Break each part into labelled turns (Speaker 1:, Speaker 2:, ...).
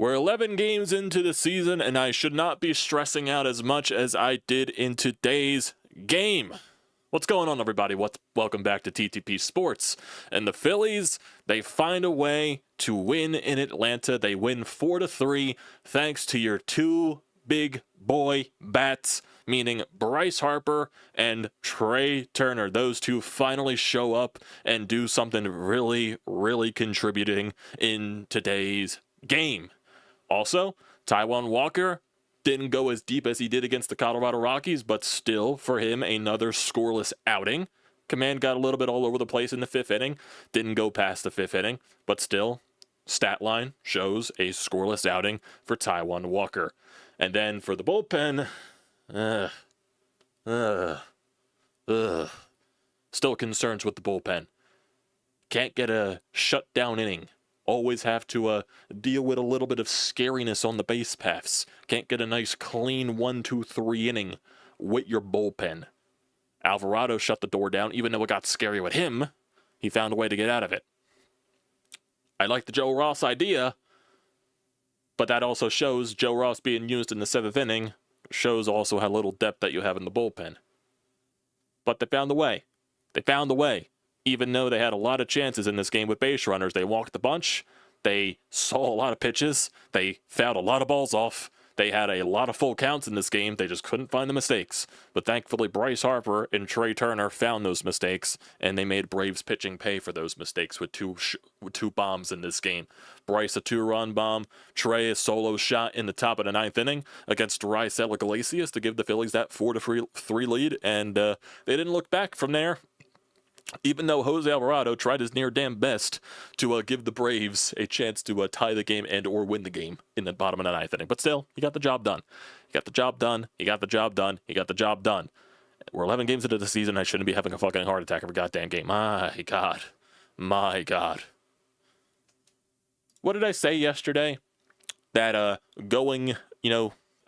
Speaker 1: We're 11 games into the season, and I should not be stressing out as much as I did in today's game. What's going on, everybody? Welcome back to TTP Sports. And the Phillies, they find a way to win in Atlanta. They win 4-3 thanks to your two big boy bats, meaning Bryce Harper and Trea Turner. Those two finally show up and do something really, really contributing in today's game. Also, Taijuan Walker didn't go as deep as he did against the Colorado Rockies, but still, for him, another scoreless outing. Command got a little bit all over the place in the fifth inning. Didn't go past the fifth inning, but still, stat line shows a scoreless outing for Taijuan Walker. And then for the bullpen, still concerns with the bullpen. Can't get a shutdown inning. Always have to deal with a little bit of scariness on the base paths. Can't get a nice clean 1-2-3 inning with your bullpen. Alvarado shut the door down. Even though it got scary with him, he found a way to get out of it. I like the Joe Ross idea, but that also shows Joe Ross being used in the seventh inning shows also how little depth that you have in the bullpen. But they found the way. They found the way. Even though they had a lot of chances in this game with base runners, they walked a bunch, they saw a lot of pitches, they fouled a lot of balls off, they had a lot of full counts in this game, they just couldn't find the mistakes. But thankfully, Bryce Harper and Trea Turner found those mistakes, and they made Braves pitching pay for those mistakes with two bombs in this game. Bryce, a 2-run bomb, Trea, a solo shot in the top of the ninth inning against Raisel Iglesias to give the Phillies that 4-3 lead, and they didn't look back from there. Even though Jose Alvarado tried his near damn best to give the Braves a chance to tie the game and or win the game in the bottom of the ninth inning. But still, he got the job done. He got the job done. He got the job done. He got the job done. We're 11 games into the season. I shouldn't be having a fucking heart attack every goddamn game. My God. My God. What did I say yesterday? That going,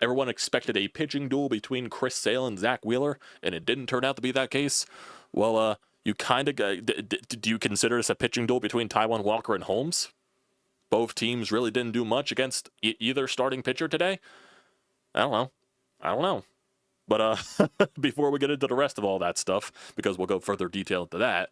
Speaker 1: everyone expected a pitching duel between Chris Sale and Zach Wheeler, and it didn't turn out to be that case. Well, you kind of do you consider this a pitching duel between Taijuan Walker and Holmes? Both teams really didn't do much against either starting pitcher today. I don't know. But before we get into the rest of all that stuff, because we'll go further detail into that,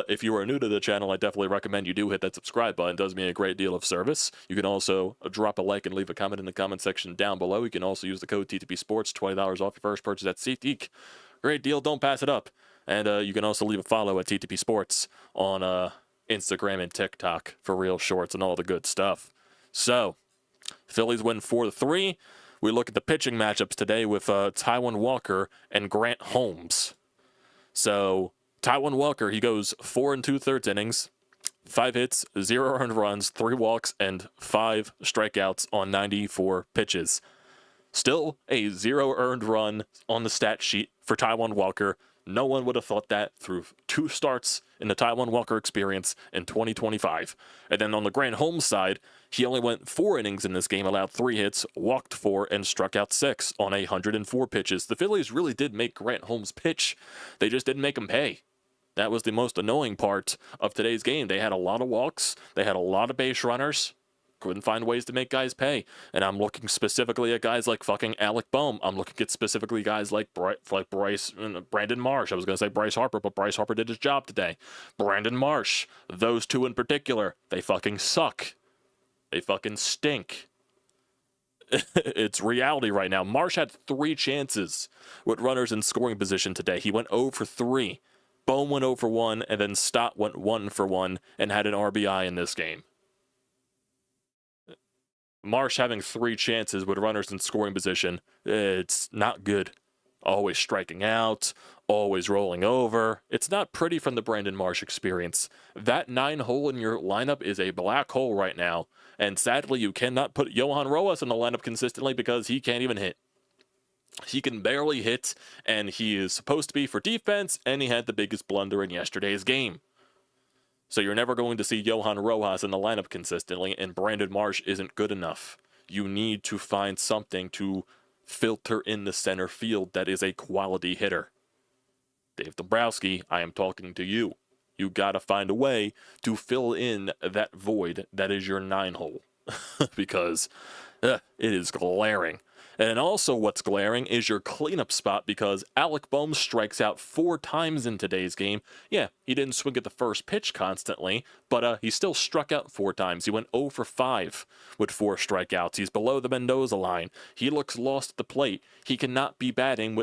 Speaker 1: if you are new to the channel, I definitely recommend you do hit that subscribe button. It does me a great deal of service. You can also drop a like and leave a comment in the comment section down below. You can also use the code TTPSPORTS, $20 off your first purchase at SEATGEEK. Great deal. Don't pass it up. And you can also leave a follow at TTP Sports on Instagram and TikTok for real shorts and all the good stuff. So, Phillies win 4-3. We look at the pitching matchups today with Taijuan Walker and Grant Holmes. So, Taijuan Walker, he goes 4 2/3 innings, 5 hits, 0 earned runs, 3 walks, and 5 strikeouts on 94 pitches. Still a 0 earned run on the stat sheet for Taijuan Walker. No one would have thought that through 2 starts in the Taijuan Walker experience in 2025. And then on the Grant Holmes side, he only went 4 innings in this game, allowed 3 hits, walked 4, and struck out 6 on 104 pitches. The Phillies really did make Grant Holmes pitch. They just didn't make him pay. That was the most annoying part of today's game. They had a lot of walks. They had a lot of base runners. Couldn't find ways to make guys pay. And I'm looking specifically at guys like fucking Alec Bohm. I'm looking at specifically guys like Brandon Marsh. I was going to say Bryce Harper, but Bryce Harper did his job today. Brandon Marsh. Those two in particular. They fucking suck. They fucking stink. It's reality right now. Marsh had 3 chances with runners in scoring position today. He went 0 for 3. Bohm went 0 for 1, and then Stott went 1 for 1 and had an RBI in this game. Marsh having 3 chances with runners in scoring position, it's not good. Always striking out, always rolling over. It's not pretty from the Brandon Marsh experience. That 9 hole in your lineup is a black hole right now, and sadly you cannot put Johan Rojas in the lineup consistently because he can't even hit. He can barely hit, and he is supposed to be for defense, and he had the biggest blunder in yesterday's game. So you're never going to see Johan Rojas in the lineup consistently, and Brandon Marsh isn't good enough. You need to find something to filter in the center field that is a quality hitter. Dave Dombrowski, I am talking to you. You got to find a way to fill in that void that is your 9 hole. because it is glaring. And also what's glaring is your cleanup spot, because Alec Bohm strikes out 4 times in today's game. Yeah, he didn't swing at the first pitch constantly, but he still struck out 4 times. He went 0 for 5 with 4 strikeouts. He's below the Mendoza line. He looks lost at the plate. He cannot be batting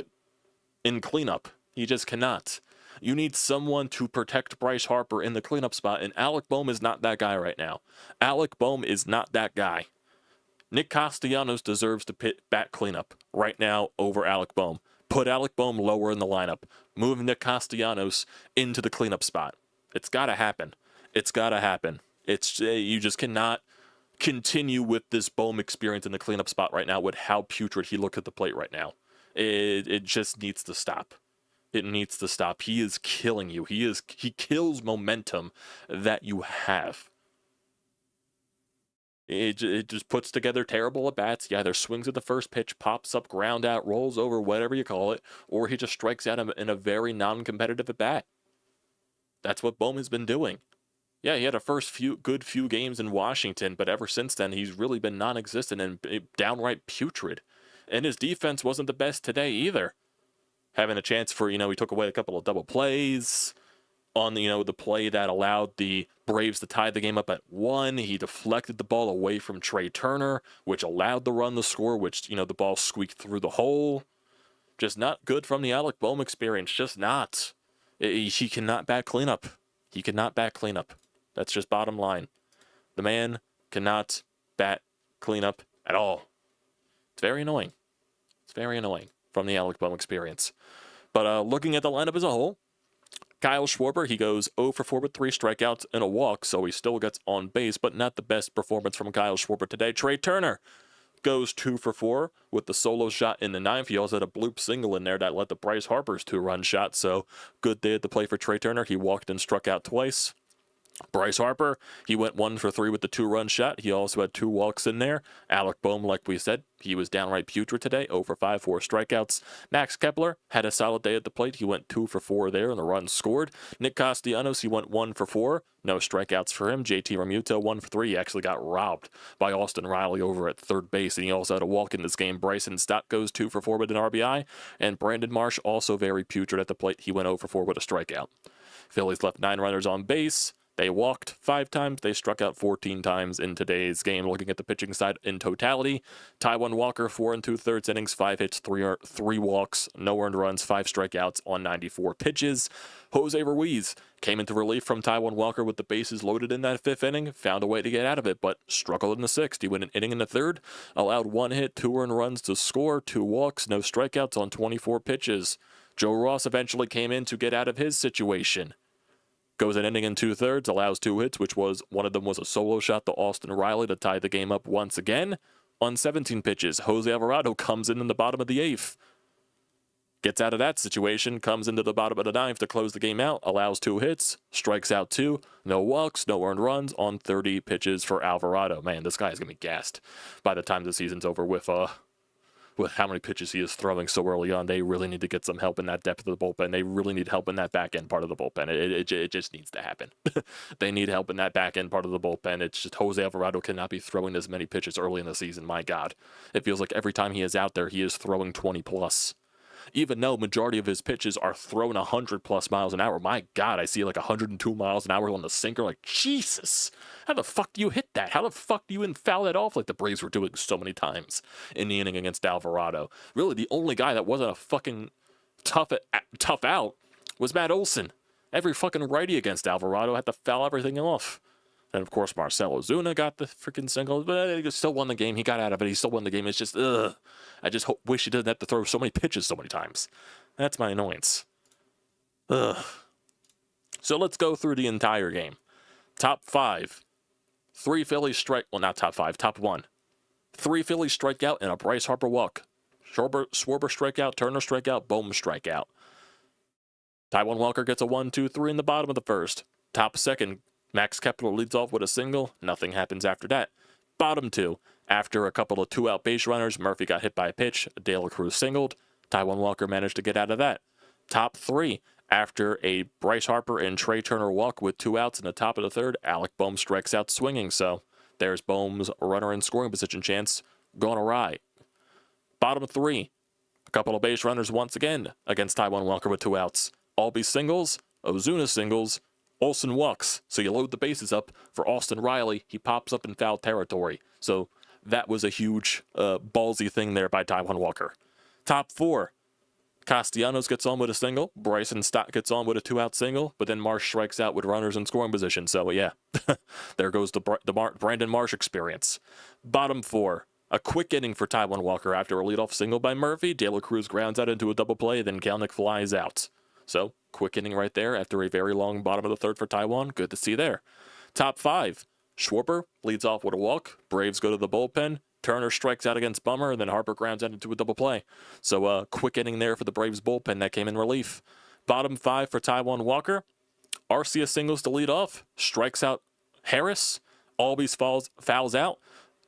Speaker 1: in cleanup. He just cannot. You need someone to protect Bryce Harper in the cleanup spot, and Alec Bohm is not that guy right now. Alec Bohm is not that guy. Nick Castellanos deserves to bat cleanup right now over Alec Bohm. Put Alec Bohm lower in the lineup. Move Nick Castellanos into the cleanup spot. It's got to happen. It's got to happen. You just cannot continue with this Bohm experience in the cleanup spot right now with how putrid he looks at the plate right now. It just needs to stop. It needs to stop. He is killing you. He kills momentum that you have. It just puts together terrible at-bats. Yeah, either swings at the first pitch, pops up, ground out, rolls over, whatever you call it, or he just strikes out in a very non-competitive at-bat. That's what Bohm has been doing. Yeah, he had a few games in Washington, but ever since then, he's really been non-existent and downright putrid. And his defense wasn't the best today either. Having a chance for, he took away a couple of double plays on the play that allowed the Braves to tie the game up at 1. He deflected the ball away from Trea Turner, which allowed the run to score, which, the ball squeaked through the hole. Just not good from the Alec Bohm experience. Just not. He cannot bat cleanup. He cannot bat cleanup. That's just bottom line. The man cannot bat cleanup at all. It's very annoying. It's very annoying from the Alec Bohm experience. But looking at the lineup as a whole, Kyle Schwarber, he goes 0 for 4 with 3 strikeouts and a walk, so he still gets on base, but not the best performance from Kyle Schwarber today. Trea Turner goes 2 for 4 with the solo shot in the 9th. He also had a bloop single in there that led to Bryce Harper's 2-run shot, so good day at the play for Trea Turner. He walked and struck out twice. Bryce Harper, he went 1 for 3 with the 2-run shot. He also had 2 walks in there. Alec Bohm, like we said, he was downright putrid today, 0 for 5, 4 strikeouts. Max Kepler had a solid day at the plate. He went 2 for 4 there, and the runs scored. Nick Castellanos, he went 1 for 4. No strikeouts for him. JT Realmuto, 1 for 3. He actually got robbed by Austin Riley over at third base, and he also had a walk in this game. Bryson Stott goes 2 for 4 with an RBI, and Brandon Marsh, also very putrid at the plate. He went 0 for 4 with a strikeout. Phillies left 9 runners on base. They walked 5 times. They struck out 14 times in today's game. Looking at the pitching side in totality, Taijuan Walker, 4 2/3 innings, 5 hits, 3 walks, no earned runs, 5 strikeouts on 94 pitches. Jose Ruiz came into relief from Taijuan Walker with the bases loaded in that 5th inning, found a way to get out of it, but struggled in the 6th. He went an inning in the 3rd, allowed 1 hit, 2 earned runs to score, 2 walks, no strikeouts on 24 pitches. Joe Ross eventually came in to get out of his situation. Goes an inning and 2/3, allows 2 hits, which one of them was a solo shot to Austin Riley to tie the game up once again. On 17 pitches, Jose Alvarado comes in the bottom of the 8th. Gets out of that situation, comes into the bottom of the 9th to close the game out, allows 2 hits, strikes out 2, no walks, no earned runs on 30 pitches for Alvarado. Man, this guy is going to be gassed by the time the season's over with how many pitches he is throwing so early on. They really need to get some help in that depth of the bullpen. They really need help in that back end part of the bullpen. It just needs to happen. They need help in that back end part of the bullpen. It's just Jose Alvarado cannot be throwing as many pitches early in the season. My God. It feels like every time he is out there, he is throwing 20 plus. Even though majority of his pitches are thrown 100 plus miles an hour. My God, I see like 102 miles an hour on the sinker. Like, Jesus, how the fuck do you hit that? How the fuck do you foul that off like the Braves were doing so many times in the inning against Alvarado? Really, the only guy that wasn't a fucking tough out was Matt Olson. Every fucking righty against Alvarado had to foul everything off. And, of course, Marcell Ozuna got the freaking single, but he still won the game. He got out of it. He still won the game. It's just, I just wish he didn't have to throw so many pitches so many times. That's my annoyance. So let's go through the entire game. Top 5. 3 Phillies strike. Well, not top 5. Top 1. 3 Phillies strikeout and a Bryce Harper walk. Schwarber strikeout, Turner strikeout, Bohm strikeout. Taijuan Walker gets a 1-2-3 in the bottom of the 1st. Top 2nd. Max Kepler leads off with a single. Nothing happens after that. Bottom 2. After a couple of 2-out base runners, Murphy got hit by a pitch. De La Cruz singled. Taijuan Walker managed to get out of that. Top 3. After a Bryce Harper and Trea Turner walk with 2 outs in the top of the 3rd, Alec Bohm strikes out swinging. So There's Bohm's runner in scoring position chance gone awry. Bottom 3, a couple of base runners once again against Taijuan Walker with 2 outs. Albie singles, Ozuna singles, Olsen walks. So you load the bases up for Austin Riley. He pops up in foul territory. So that was a huge ballsy thing there by Taijuan Walker. Top 4, Castellanos gets on with a single. Bryson Stott gets on with a 2-out single. But then Marsh strikes out with runners in scoring position. So, yeah, there goes the Brandon Marsh experience. Bottom 4, a quick inning for Taijuan Walker after a leadoff single by Murphy. De La Cruz grounds out into a double play. Then Kelenic flies out. So, quick inning right there after a very long bottom of the third for Taijuan. Good to see there. Top 5, Schwarber leads off with a walk. Braves go to the bullpen. Turner strikes out against Bummer, and then Harper grounds out into a double play. So, quick inning there for the Braves bullpen that came in relief. Bottom 5 for Taijuan Walker. Arcia singles to lead off. Strikes out Harris. Albies fouls out.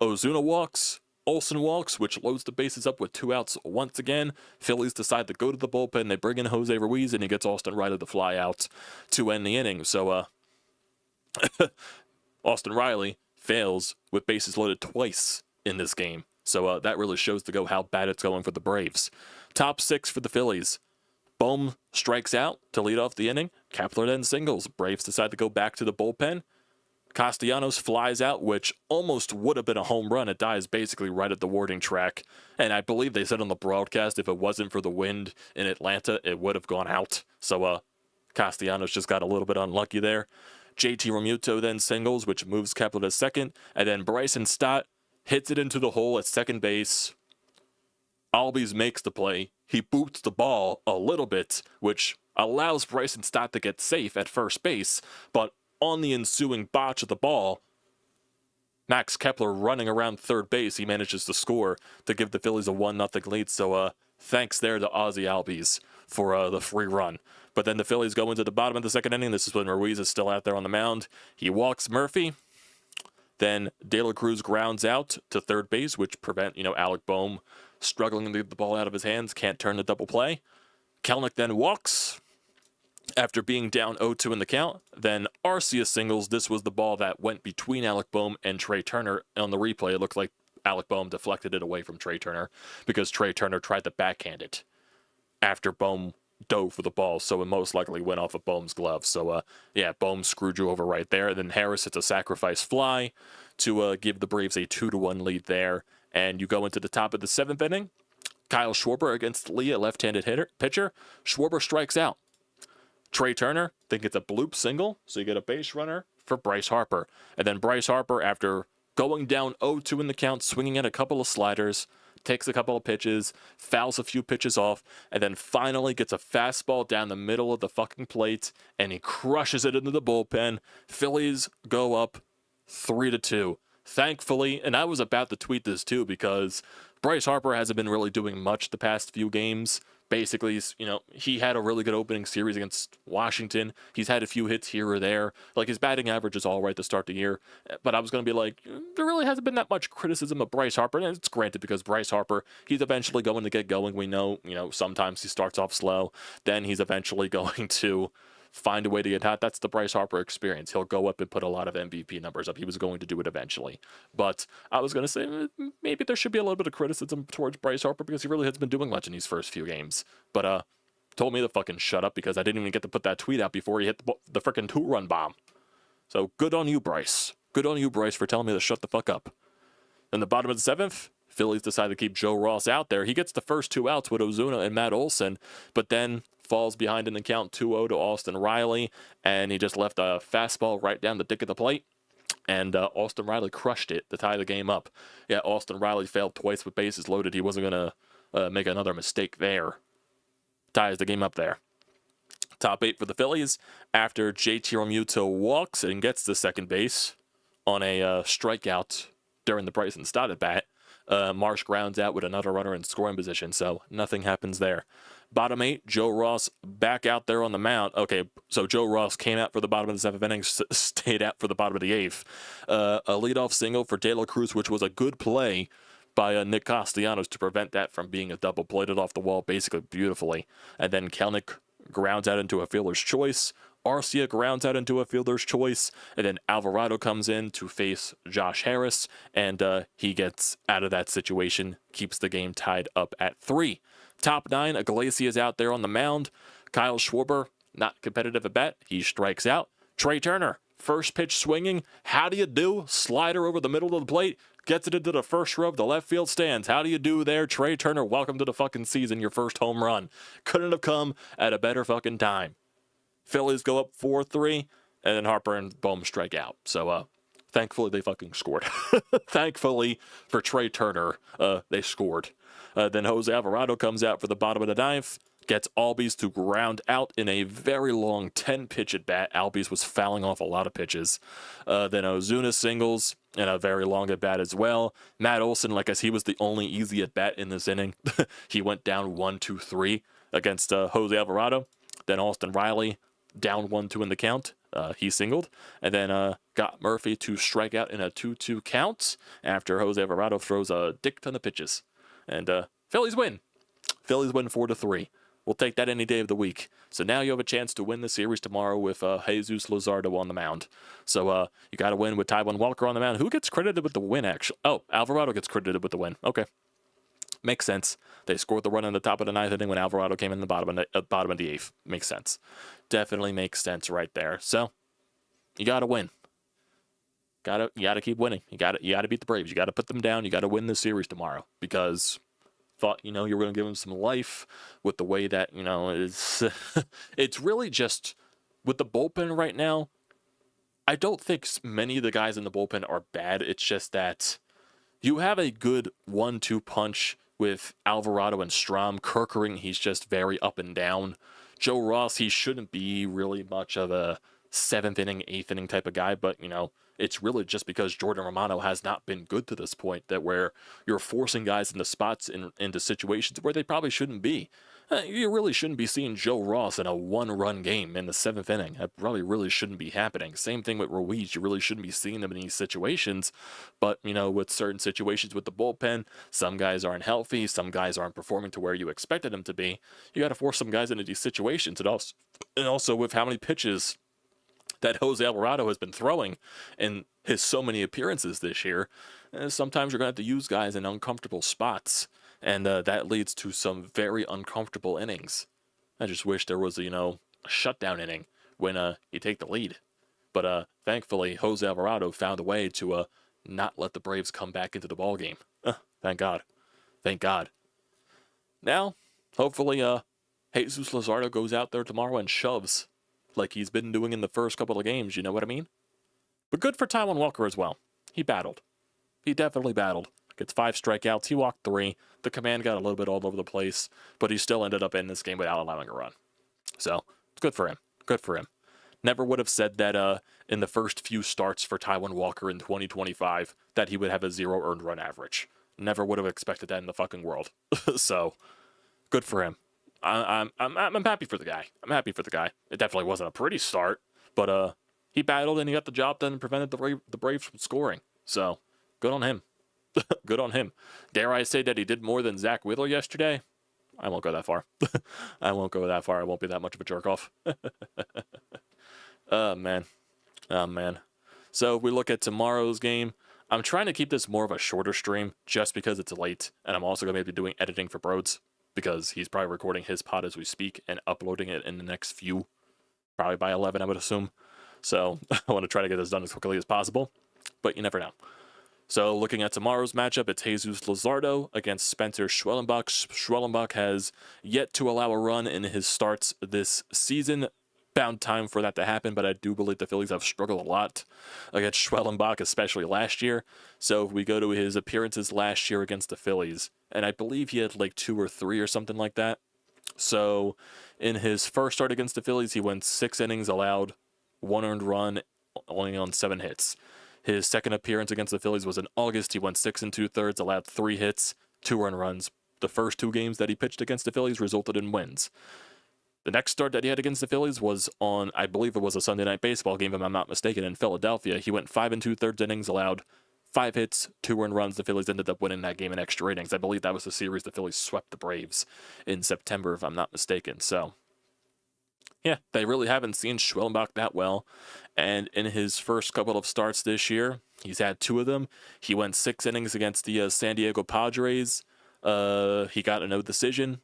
Speaker 1: Ozuna walks. Olsen walks, which loads the bases up with 2 outs once again. Phillies decide to go to the bullpen. They bring in Jose Ruiz, and he gets Austin Riley to fly out to end the inning. So, Austin Riley fails with bases loaded twice in this game. So that really shows to go how bad it's going for the Braves. Top 6 for the Phillies. Bohm strikes out to lead off the inning. Kepler then singles. Braves decide to go back to the bullpen. Castellanos flies out, which almost would have been a home run. It dies basically right at the warning track. And I believe they said on the broadcast if it wasn't for the wind in Atlanta, it would have gone out. So Castellanos just got a little bit unlucky there. JT Realmuto then singles, which moves Kepler to second. And then Bryson Stott hits it into the hole at second base. Albies makes the play. He boots the ball a little bit, which allows Bryson Stott to get safe at first base. But on the ensuing botch of the ball, Max Kepler running around third base, he manages to score to give the Phillies a 1-0 lead. So thanks there to Ozzy Albies for the free run. But then the Phillies go into the bottom of the second inning. This is when Ruiz is still out there on the mound. He walks Murphy. Then De La Cruz grounds out to third base, which prevent, Alec Bohm struggling to get the ball out of his hands. Can't turn the double play. Kelenic then walks after being down 0-2 in the count. Then Arcia singles. This was the ball that went between Alec Bohm and Trea Turner. On the replay, it looked like Alec Bohm deflected it away from Trea Turner because Trea Turner tried to backhand it after Bohm dove for the ball, so it most likely went off of Bohm's glove. So, Bohm screwed you over right there. And then Harris hits a sacrifice fly to give the Braves a 2-1 lead there. And you go into the top of the 7th inning. Kyle Schwarber against Lee, a left-handed pitcher. Schwarber strikes out. Trea Turner then gets a bloop single, so you get a base runner for Bryce Harper. And then Bryce Harper, after going down 0-2 in the count, swinging at a couple of sliders, takes a couple of pitches, fouls a few pitches off, and then finally gets a fastball down the middle of the fucking plate, and he crushes it into the bullpen. Phillies go up 3-2. Thankfully, and I was about to tweet this too, because Bryce Harper hasn't been really doing much the past few games. Basically, he had a really good opening series against Washington. He's had a few hits here or there. Like, his batting average is all right to start the year. But I was going to be like, there really hasn't been that much criticism of Bryce Harper. And it's granted because Bryce Harper, he's eventually going to get going. We know, sometimes he starts off slow. Then he's eventually going to find a way to get hot. That's the Bryce Harper experience. He'll go up and put a lot of MVP numbers up. He was going to do it eventually. But I was going to say maybe there should be a little bit of criticism towards Bryce Harper because he really hasn't been doing much in these first few games. But told me to fucking shut up because I didn't even get to put that tweet out before he hit the freaking 2-run bomb. So good on you, Bryce. Good on you, Bryce, for telling me to shut the fuck up. In the bottom of the 7th, Phillies decide to keep Joe Ross out there. He gets the first 2 outs with Ozuna and Matt Olson, but then falls behind in the count 2-0 to Austin Riley, and he just left a fastball right down the dick of the plate, and Austin Riley crushed it to tie the game up. Yeah, Austin Riley failed twice with bases loaded. He wasn't going to make another mistake there. Ties the game up there. Top 8 for the Phillies after JT Realmuto walks and gets to second base on a strikeout during the Bryson Stott at bat. Marsh grounds out with another runner in scoring position, so nothing happens there. Bottom 8, Joe Ross back out there on the mound. Okay, so Joe Ross came out for the bottom of the 7th inning, stayed out for the bottom of the 8th. A leadoff single for De La Cruz, which was a good play by Nick Castellanos to prevent that from being a double, played it off the wall basically beautifully. And then Kelenic grounds out into a fielder's choice. Arcia grounds out into a fielder's choice, and then Alvarado comes in to face Josh Harris, and he gets out of that situation, keeps the game tied up at 3. Top 9, Iglesias out there on the mound. Kyle Schwarber, not competitive at bat. He strikes out. Trea Turner, first pitch swinging. How do you do? Slider over the middle of the plate. Gets it into the first row of the left field stands. How do you do there, Trea Turner? Welcome to the fucking season, your first home run. Couldn't have come at a better fucking time. Phillies go up 4-3, and then Harper and Bohm strike out. So, thankfully, they fucking scored. Thankfully for Trea Turner, they scored. Then Jose Alvarado comes out for the bottom of the ninth, gets Albies to ground out in a very long 10-pitch at bat. Albies was fouling off a lot of pitches. Then Ozuna singles and a very long at bat as well. Matt Olson, like as he was the only easy at bat in this inning, he went down 1-2-3 against Jose Alvarado. Then Austin Riley down 1-2 in the count. He singled, and then got Murphy to strike out in a 2-2 count after Jose Alvarado throws a dick ton of pitches. And Phillies win. Phillies win 4-3. We'll take that any day of the week. So now you have a chance to win the series tomorrow with Jesus Luzardo on the mound. So you got to win with Taijuan Walker on the mound. Who gets credited with the win, actually? Oh, Alvarado gets credited with the win. Okay. Makes sense. They scored the run in the top of the ninth inning when Alvarado came in the bottom of the eighth. Makes sense. Definitely makes sense right there. So you got to win. You got to keep winning. You got to beat the Braves. You got to put them down. You got to win the series tomorrow because thought, you were going to give them some life with the way that, it's it's really just with the bullpen right now. I don't think many of the guys in the bullpen are bad. It's just that you have a good 1-2 punch with Alvarado and Strom. Kerkering, he's just very up and down. Joe Ross, he shouldn't be really much of a 7th inning, 8th inning type of guy, but, it's really just because Jordan Romano has not been good to this point that where you're forcing guys into spots into situations where they probably shouldn't be. You really shouldn't be seeing Joe Ross in a 1-run game in the 7th inning. That probably really shouldn't be happening. Same thing with Ruiz. You really shouldn't be seeing them in these situations. But, with certain situations with the bullpen, some guys aren't healthy. Some guys aren't performing to where you expected them to be. You got to force some guys into these situations. And also with how many pitches that Jose Alvarado has been throwing in his so many appearances this year, sometimes you're going to have to use guys in uncomfortable spots, and that leads to some very uncomfortable innings. I just wish there was a shutdown inning when you take the lead. But thankfully, Jose Alvarado found a way to not let the Braves come back into the ballgame. Thank God. Thank God. Now, hopefully, Jesus Luzardo goes out there tomorrow and shoves like he's been doing in the first couple of games, you know what I mean? But good for Taijuan Walker as well. He battled. He definitely battled. Gets 5 strikeouts. He walked 3. The command got a little bit all over the place, but he still ended up in this game without allowing a run. So, good for him. Good for him. Never would have said that in the first few starts for Taijuan Walker in 2025 that he would have a 0 earned run average. Never would have expected that in the fucking world. So, good for him. I'm happy for the guy. I'm happy for the guy. It definitely wasn't a pretty start, but he battled and he got the job done and prevented the Braves from scoring. So, good on him. Good on him. Dare I say that he did more than Zach Wheeler yesterday? I won't go that far. I won't go that far. I won't be that much of a jerk off. Oh, man. Oh, man. So, if we look at tomorrow's game, I'm trying to keep this more of a shorter stream just because it's late, and I'm also going to be doing editing for Brodes, because he's probably recording his pod as we speak and uploading it in the next few, probably by 11, I would assume. So I want to try to get this done as quickly as possible, but you never know. So looking at tomorrow's matchup, it's Jesus Luzardo against Spencer Schwellenbach. Schwellenbach has yet to allow a run in his starts this season. Bound time for that to happen, but I do believe the Phillies have struggled a lot against Schwellenbach, especially last year. So if we go to his appearances last year against the Phillies, and I believe he had like 2 or 3 or something like that. So in his first start against the Phillies, he went 6 innings, allowed 1 earned run, only on 7 hits. His second appearance against the Phillies was in August. He went 6 2/3, allowed 3 hits, 2 earned runs. The first 2 games that he pitched against the Phillies resulted in wins. The next start that he had against the Phillies was on, I believe it was a Sunday Night Baseball game, if I'm not mistaken, in Philadelphia. He went 5 2/3 innings, allowed 5 hits, 2 earned runs. The Phillies ended up winning that game in extra innings. I believe that was the series the Phillies swept the Braves in September, if I'm not mistaken. So Yeah, they really haven't seen Schwellenbach that well. And in his first couple of starts this year, he's had 2 of them. He went 6 innings against the San Diego Padres. He got a no decision,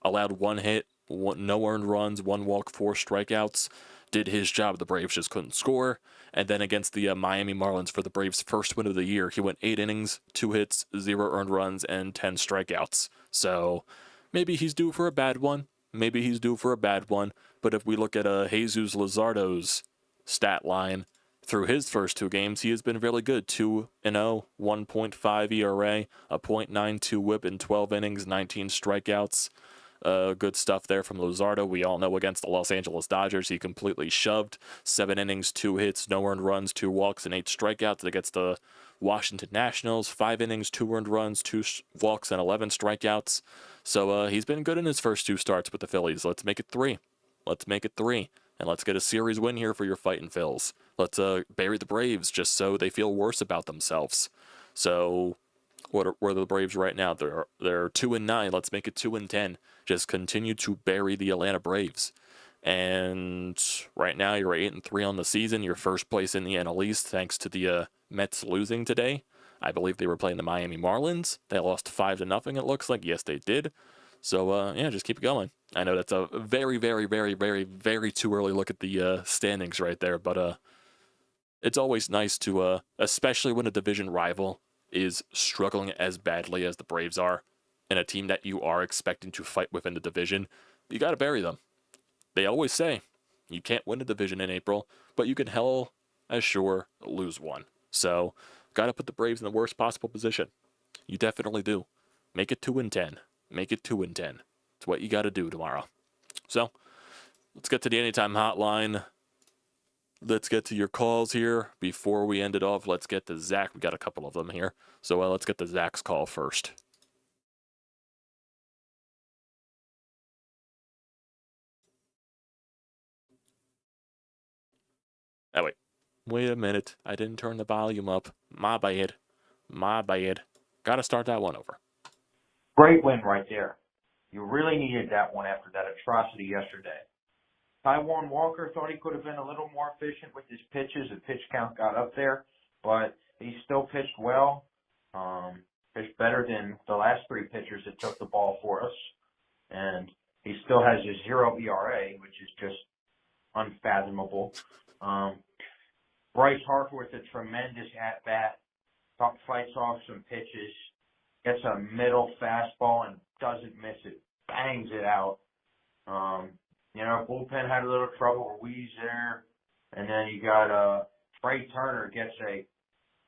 Speaker 1: allowed 1 hit, no earned runs, 1 walk, 4 strikeouts. Did his job. The Braves just couldn't score. And then against the Miami Marlins for the Braves' first win of the year, he went 8 innings, 2 hits, 0 earned runs, and 10 strikeouts. So maybe he's due for a bad one. Maybe he's due for a bad one. But if we look at Jesus Luzardo's stat line through his first 2 games, he has been really good. 2-0, 1.5 ERA, a .92 WHIP in 12 innings, 19 strikeouts. Good stuff there from Luzardo. We all know against the Los Angeles Dodgers, he completely shoved. 7 innings, 2 hits, no earned runs, 2 walks, and 8 strikeouts. Against the Washington Nationals, 5 innings, 2 earned runs, 2 walks, and 11 strikeouts. So he's been good in his first 2 starts with the Phillies. Let's make it 3. Let's make it 3. And let's get a series win here for your fighting Phils. Let's bury the Braves just so they feel worse about themselves. So where are the Braves right now? They're 2-9. Let's make it 2-10. Just continue to bury the Atlanta Braves. And right now you're 8-3 on the season. You're first place in the NL East thanks to the Mets losing today. I believe they were playing the Miami Marlins. They lost 5-0. It looks like. Yes, they did. So yeah, just keep it going. I know that's a very, very, very, very, very too early look at the standings right there, but it's always nice to, especially when a division rival is struggling as badly as the Braves are, and a team that you are expecting to fight within the division, you got to bury them. They always say you can't win a division in April, but you can hell as sure lose one. So, got to put the Braves in the worst possible position. You definitely do. Make it 2-10. Make it 2-10. It's what you got to do tomorrow. So, let's get to the Anytime Hotline. Let's get to your calls here. Before we end it off, let's get to Zach. We got a couple of them here. So let's get to Zach's call first. Oh, wait a minute. I didn't turn the volume up. My bad. My bad. Got to start that one over.
Speaker 2: Great win right there. You really needed that one after that atrocity yesterday. Taijuan Walker thought he could have been a little more efficient with his pitches. The pitch count got up there, but he still pitched well. Pitched better than the last 3 pitchers that took the ball for us. And he still has a 0 ERA, which is just unfathomable. Bryce Harper with a tremendous at-bat, fights off some pitches, gets a middle fastball and doesn't miss it, bangs it out. Bullpen had a little trouble with Weeze there. And then you got Trey Turner gets a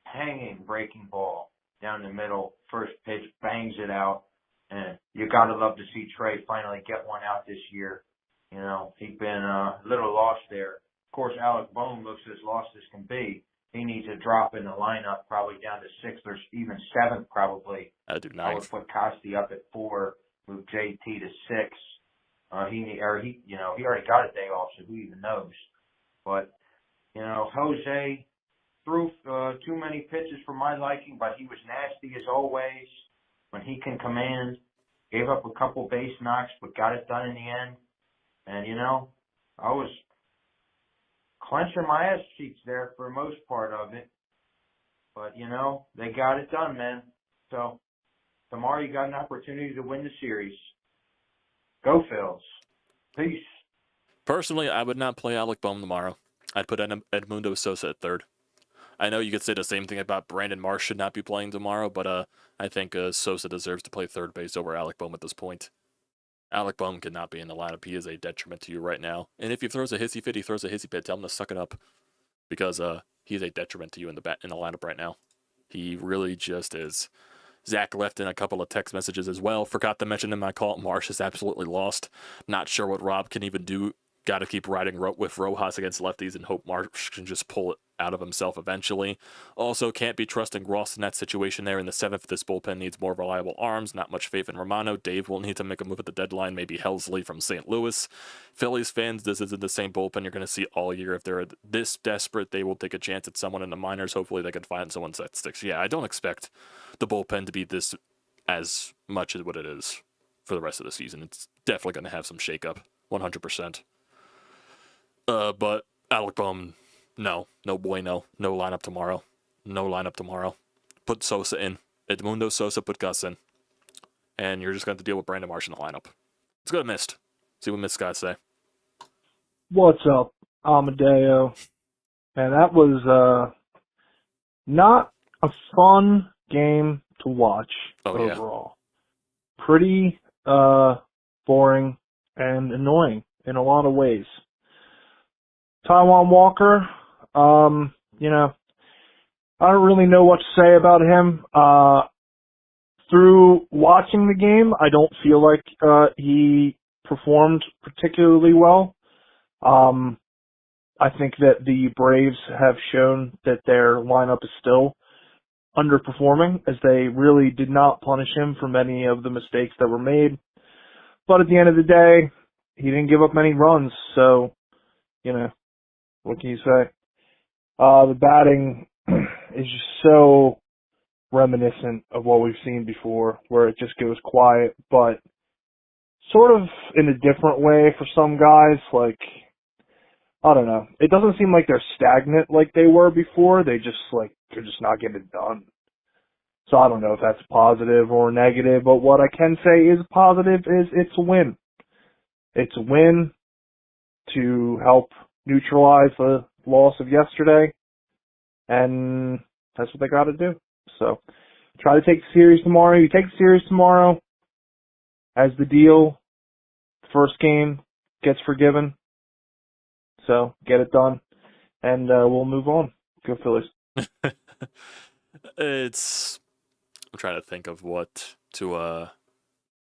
Speaker 2: hanging breaking ball down the middle. First pitch, bangs it out. And you got to love to see Trey finally get one out this year. He's been a little lost there. Of course, Alec Bohm looks as lost as can be. He needs a drop in the lineup, probably down to 6th or even 7th, probably.
Speaker 1: I do 9th.
Speaker 2: I would put Costi up at 4, move JT to 6. He already got a day off, so who even knows? But Jose threw too many pitches for my liking, but he was nasty as always. When he can command, gave up a couple base knocks, but got it done in the end. And I was clenching my ass cheeks there for most part of it. But they got it done, man. So tomorrow you got an opportunity to win the series. Go Phils. Peace.
Speaker 1: Personally, I would not play Alec Bohm tomorrow. I'd put Edmundo Sosa at 3rd. I know you could say the same thing about Brandon Marsh should not be playing tomorrow, but I think Sosa deserves to play 3rd base over Alec Bohm at this point. Alec Bohm cannot be in the lineup. He is a detriment to you right now. And if he throws a hissy fit, he throws a hissy fit. Tell him to suck it up, because he's a detriment to you in the lineup right now. He really just is. Zach left in a couple of text messages as well. Forgot to mention in my call, Marsh is absolutely lost. Not sure what Rob can even do. Got to keep riding with Rojas against lefties and hope Marsh can just pull it out of himself eventually. Also, can't be trusting Ross in that situation there in the 7th. This bullpen needs more reliable arms. Not much faith in Romano. Dave will need to make a move at the deadline. Maybe Helsley from St. Louis. Phillies fans, this isn't the same bullpen you're going to see all year. If they're this desperate, they will take a chance at someone in the minors. Hopefully they can find someone that sticks. Yeah, I don't expect the bullpen to be this as much as what it is for the rest of the season. It's definitely going to have some shakeup, 100%. But Alec Bohm, no bueno. No lineup tomorrow. No lineup tomorrow. Put Sosa in. Edmundo Sosa, put Gus in. And you're just going to have to deal with Brandon Marsh in the lineup. Let's go to Mist. See what Mist guys say.
Speaker 3: What's up, Amadeo? And that was not a fun game to watch overall. Yeah. Pretty boring and annoying in a lot of ways. Taijuan Walker, you know, I don't really know what to say about him. Through watching the game, I don't feel like he performed particularly well. I think that the Braves have shown that their lineup is still underperforming, as they really did not punish him for many of the mistakes that were made. But at the end of the day, he didn't give up many runs, so, you know, what can you say? The batting is just so reminiscent of what we've seen before, where it just goes quiet, but sort of in a different way for some guys. Like, I don't know. It doesn't seem like they're stagnant like they were before. They're just not getting it done. So I don't know if that's positive or negative, but what I can say is positive is it's a win. It's a win to help neutralize the loss of yesterday, and that's what they got to do. So try to take the series tomorrow. You take the series tomorrow as the deal. First game gets forgiven. So get it done, and we'll move on. Go Phillies.
Speaker 1: I'm trying to think of what to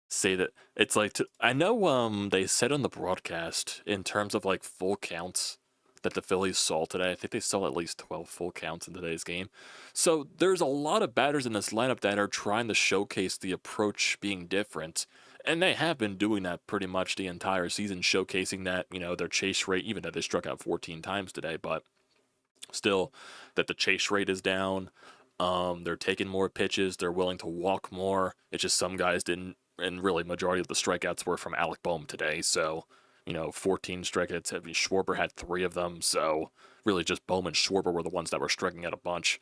Speaker 1: say that it's like. I know they said on the broadcast in terms of like full counts that the Phillies saw today. I think they saw at least 12 full counts in today's game. So there's a lot of batters in this lineup that are trying to showcase the approach being different. And they have been doing that pretty much the entire season, showcasing that, their chase rate, even though they struck out 14 times today, but still that the chase rate is down. They're taking more pitches. They're willing to walk more. It's just some guys didn't, and really majority of the strikeouts were from Alec Bohm today. So, 14 strikeouts. Schwarber had 3 of them. So really just Bohm and Schwarber were the ones that were striking out a bunch.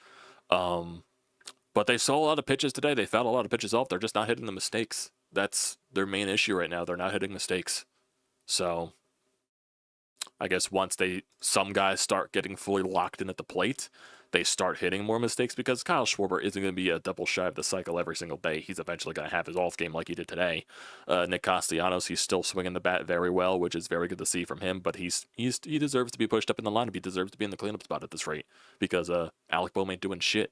Speaker 1: But they saw a lot of pitches today. They fouled a lot of pitches off. They're just not hitting the mistakes. That's their main issue right now. They're not hitting mistakes. So I guess once some guys start getting fully locked in at the plate, they start hitting more mistakes, because Kyle Schwarber isn't going to be a double shy of the cycle every single day. He's eventually going to have his off game like he did today. Nick Castellanos, he's still swinging the bat very well, which is very good to see from him, but he deserves to be pushed up in the lineup. He deserves to be in the cleanup spot at this rate, because Alec Bohm ain't doing shit.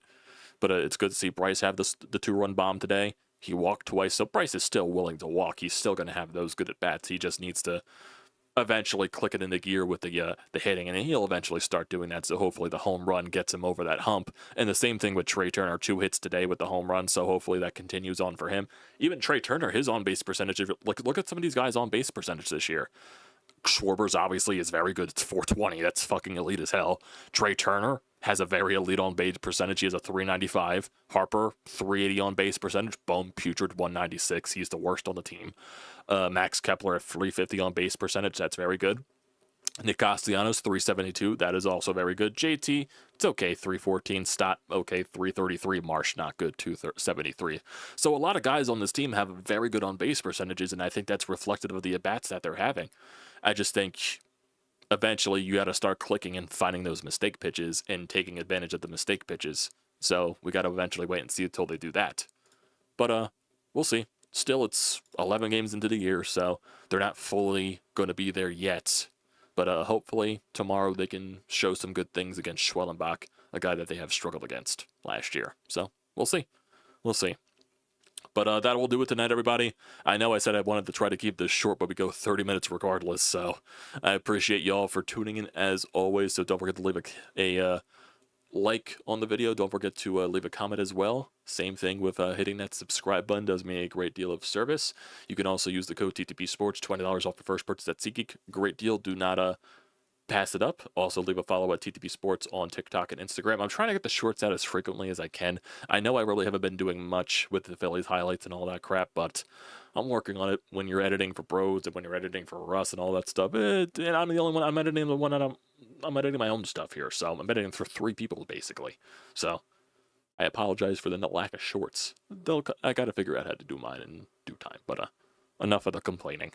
Speaker 1: But it's good to see Bryce have the 2-run bomb today. He walked twice, so Bryce is still willing to walk. He's still going to have those good at-bats. He just needs to eventually click it into gear with the hitting, and he'll eventually start doing that, so hopefully the home run gets him over that hump. And the same thing with Trea Turner, 2 hits today with the home run, so hopefully that continues on for him. Even Trea Turner, his on-base percentage, look at some of these guys' on-base percentage this year. Schwarber's obviously is very good. It's 420. That's fucking elite as hell. Trea Turner has a very elite on-base percentage. He has a 395. Harper, 380 on-base percentage. Bohm, putrid, 196. He's the worst on the team. Max Kepler at 350 on-base percentage. That's very good. Nick Castellanos, 372. That is also very good. JT, it's okay, 314. Stott, okay, 333. Marsh, not good, 273. So a lot of guys on this team have very good on-base percentages, and I think that's reflective of the at-bats that they're having. I just think eventually you got to start clicking and finding those mistake pitches and taking advantage of the mistake pitches. So we got to eventually wait and see until they do that. But we'll see. Still, it's 11 games into the year, so they're not fully going to be there yet. But hopefully tomorrow they can show some good things against Schwellenbach, a guy that they have struggled against last year. So we'll see. We'll see. But that will do it tonight, everybody. I know I said I wanted to try to keep this short, but we go 30 minutes regardless. So I appreciate y'all for tuning in as always. So don't forget to leave a like on the video. Don't forget to leave a comment as well. Same thing with hitting that subscribe button. Does me a great deal of service. You can also use the code TTPSPORTS, $20 off the first purchase at SeatGeek. Great deal. Do not pass it up. Also, leave a follow at TTP Sports on TikTok and Instagram. I'm trying to get the shorts out as frequently as I can. I know I really haven't been doing much with the Phillies highlights and all that crap, but I'm working on it. When you're editing for Brodes and when you're editing for Russ and all that stuff, and I'm the only one. I'm editing the one that I'm editing my own stuff here, so I'm editing for 3 people basically. So I apologize for the lack of shorts. I got to figure out how to do mine in due time. But enough of the complaining.